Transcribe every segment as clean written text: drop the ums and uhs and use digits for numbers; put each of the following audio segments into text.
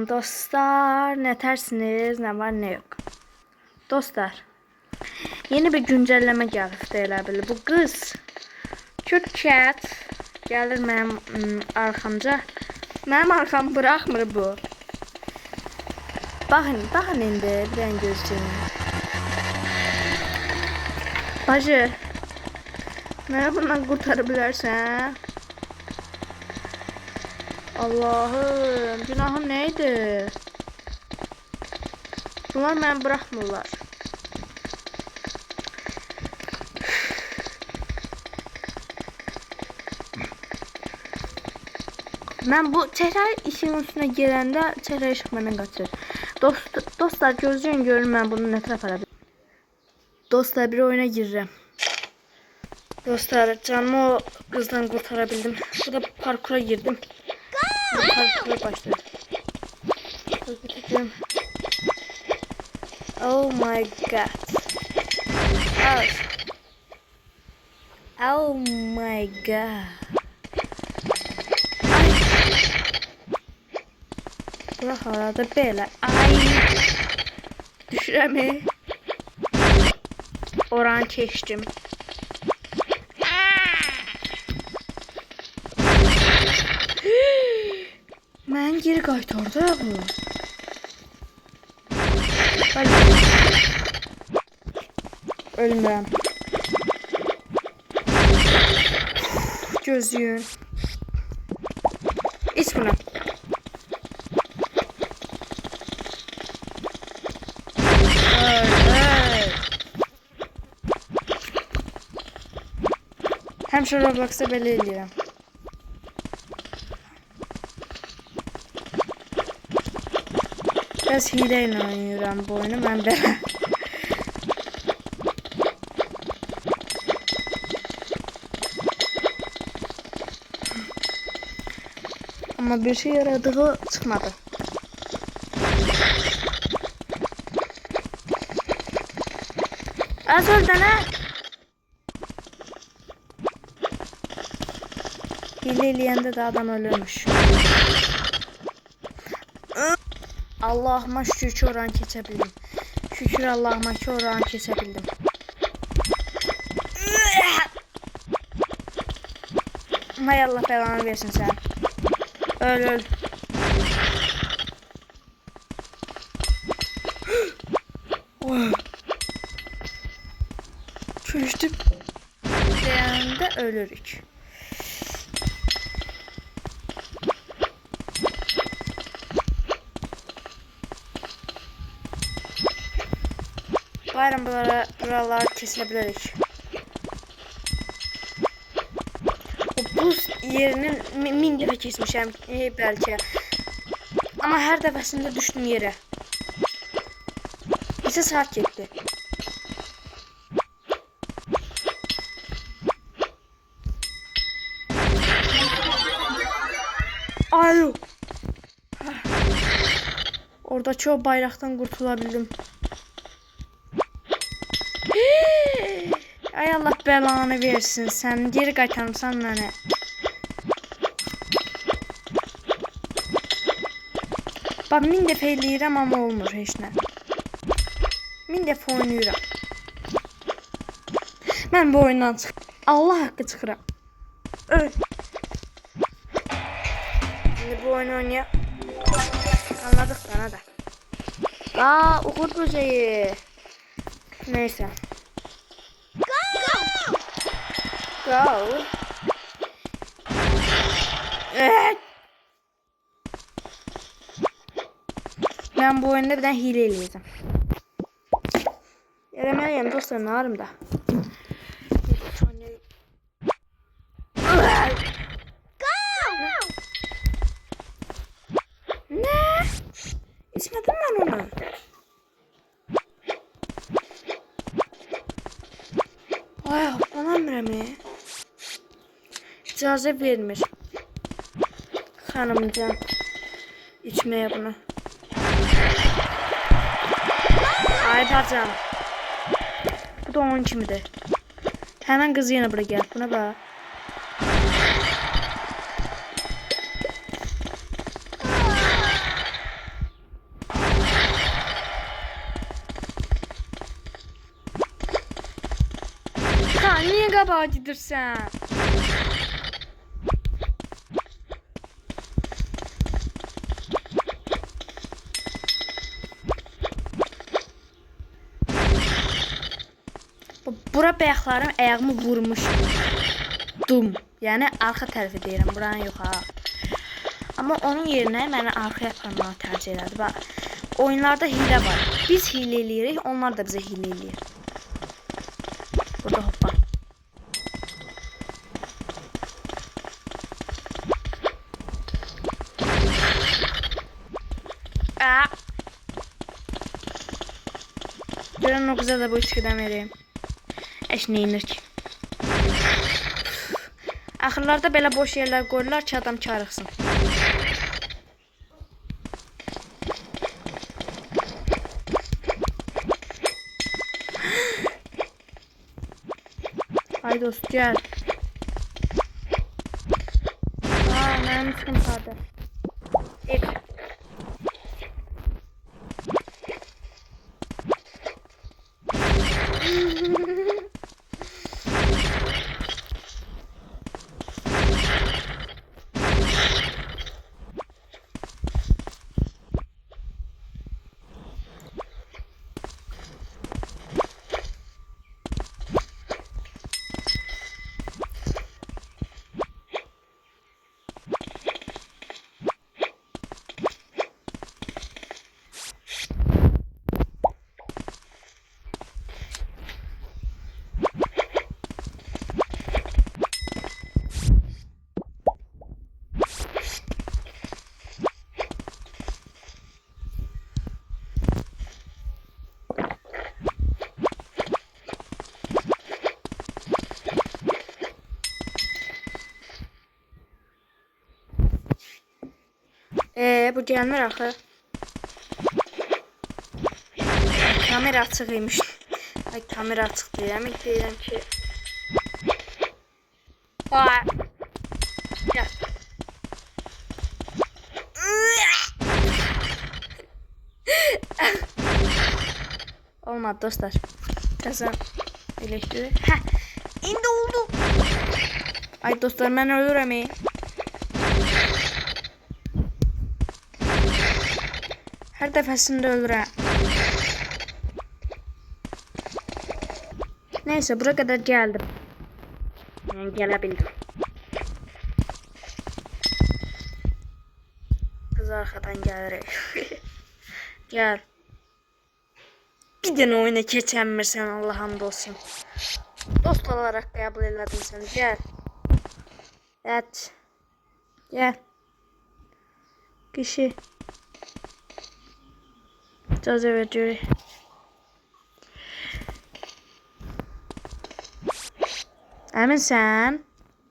Dostlar, ne tersiniz, ne var ne yok. Dostlar, yeni bir güncelleme geldi elə belə. Bu kız Kürtchat gəlir mənim arxamca. Mənim arxam bırakmır bu. Baxın indi, bir dənə gözləyin. Bacı, məni bundan qurtarı bilərsən? Allah'ım, günahım neydi? Bunlar beni bırakmırlar. Ben bu tekrar işin üstüne gelende tekrar işim benden kaçır. Dostlar gözleyin görün ben bunu ne tarafa alabilirim. Dostlar bir oyuna gireceğim. Dostlar canımı o kızdan kurtarabildim. Burada parkura girdim. Parkura başladım. Oh my god. Oh my god. Bırak arada böyle. Ay. Düşüremi. Oran keçtim. Ben geri qaytardı bu. Ölmürəm. Gözlüyün. İç bunu. Həmişə Robloxda belə eləyirəm. Biraz hile ile oynuyorum bu oyunu ben de. Ama bir şey yaradığı çıkmadı. Az oradan ha. Hile eləyəndə de adam ölürmüş. Allah'ıma şükür ki oran keçebildim. Şükür Allah'ıma ki oran keçebildim. Hay Allah belanı versin sen. Öl. Çözdük. Deyəndə ölürük. Bayram buralar kesilebilir. O buz yerinin min dəfə kesmişəm belki. Ama her dəfəsində düştüm yere. Bize saat getdi. Alo. Orada çok bayraktan kurtulabildim. Ay Allah belanı versin sen. Geri qaytarmısan məni. Bak min dəfə eləyirəm ama olmur heç nə. Min dəfə oynayıram. Mən bu oyundan çıxıram. Allah haqqı çıxıram. Öl. Şimdi bu oyunu oynayaq. Anladık sana da. Aa, uğur böceği. Neyse. Go. Evet. Ben bu oyunda bir tane hile eləyəcəm. Eləməliyəm dostlar, narım da. Ne? İçmedim ben onu. Ay, hoplanan mi? İcazə vermir. Hanımcan içmeye bunu. Ay parçam. Bu da onun kimidir. Hemen kızı yana bura gel. Buna bak. qabağa gedirsən? Bura bayaqlarım ayağımı vurmuş. Dum. Yəni arxa tərəfi deyirəm, buranın yox ha. Amma onun yerinə məni arxaya aparmağı tercih elədi. Bax, oyunlarda hile var. Biz hile eləyirik, onlar da bizə hile eləyir. Burada hoppa. Görən o qıza da bu içkidən vereyim. Eş neyinir ki? Axırlarda belə boş yerlər qoyurlar ki, adam çarıqsın. Ay dost, gel. Mənim sıxıntıdır. İlk. Bu gelmir axı. Kamera açığıymış. Ay kamera açıq deyirəm. Deyirəm ki. Ay. Gel. Olmadı dostlar. Kazan elektrik. Hə. İndi oldu. Ay dostlar, mən ölürəm. Her defasında ölürəm. Neyse, buraya kadar geldim. Yani gelebildim. Kız arkadan gelir. Gel. Bir dene oyuna keçenmirsen Allah'ım olsun. Dost olarak kabul elədim seni. Gel. Evet. Gel. Kişi. İcazə ver görək. Əminsən?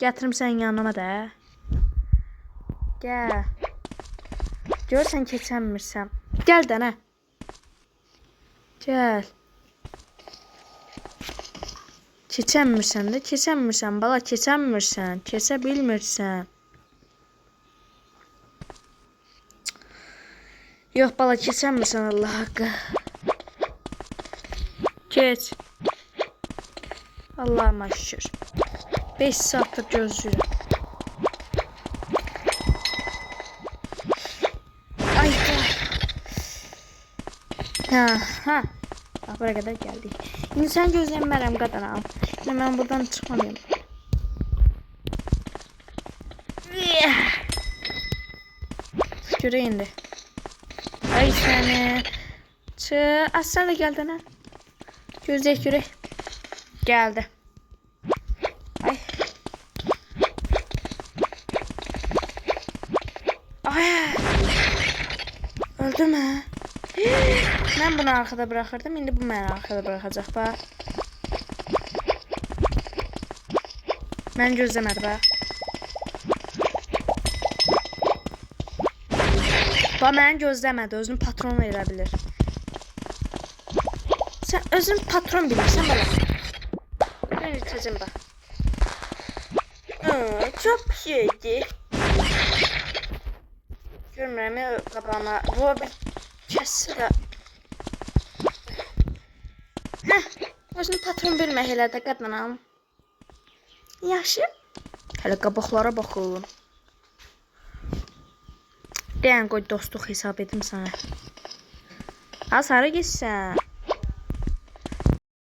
Gətirimsən yanıma da. Gəl. Görsən keçənmirsəm. Gəl dənə. Gəl. Keçənmirsən də, keçənmirsən bala, keçənmirsən. Keçə bilmirsən. Yox bala, keçənmirsən Allah haqqı. Keç. Allah'ıma şükür. 5 saattir gözlüyorum. Ay. Ha. Bak buraya kadar geldik. Şimdi sen gözlemlerəm qadanam. Şimdi ben buradan çıkmalıyım. Şükür indi. Ay seni. Aslan da geldi ne? Gözlek yürek. Geldi. Ay. Ay. Öldü mü? Ben bunu arkada bırakırdım. Şimdi bu beni arkada bırakacak bak. Ben gözlemedim bak. Bak beni gözlemedi. Özünü patron elə bilir. Sen özün patron bilirsən bana. Ben içeceğim bak. Çok şeydi. Görmürəm qabağıma. Bu bir kəssi də. Heh, özünü patron bilmək elə də qadınam. Yaxşı. Hələ qabaqlara baxın. Deyən qoy dostluq hesab edim sana. Ha, sarı gitsən.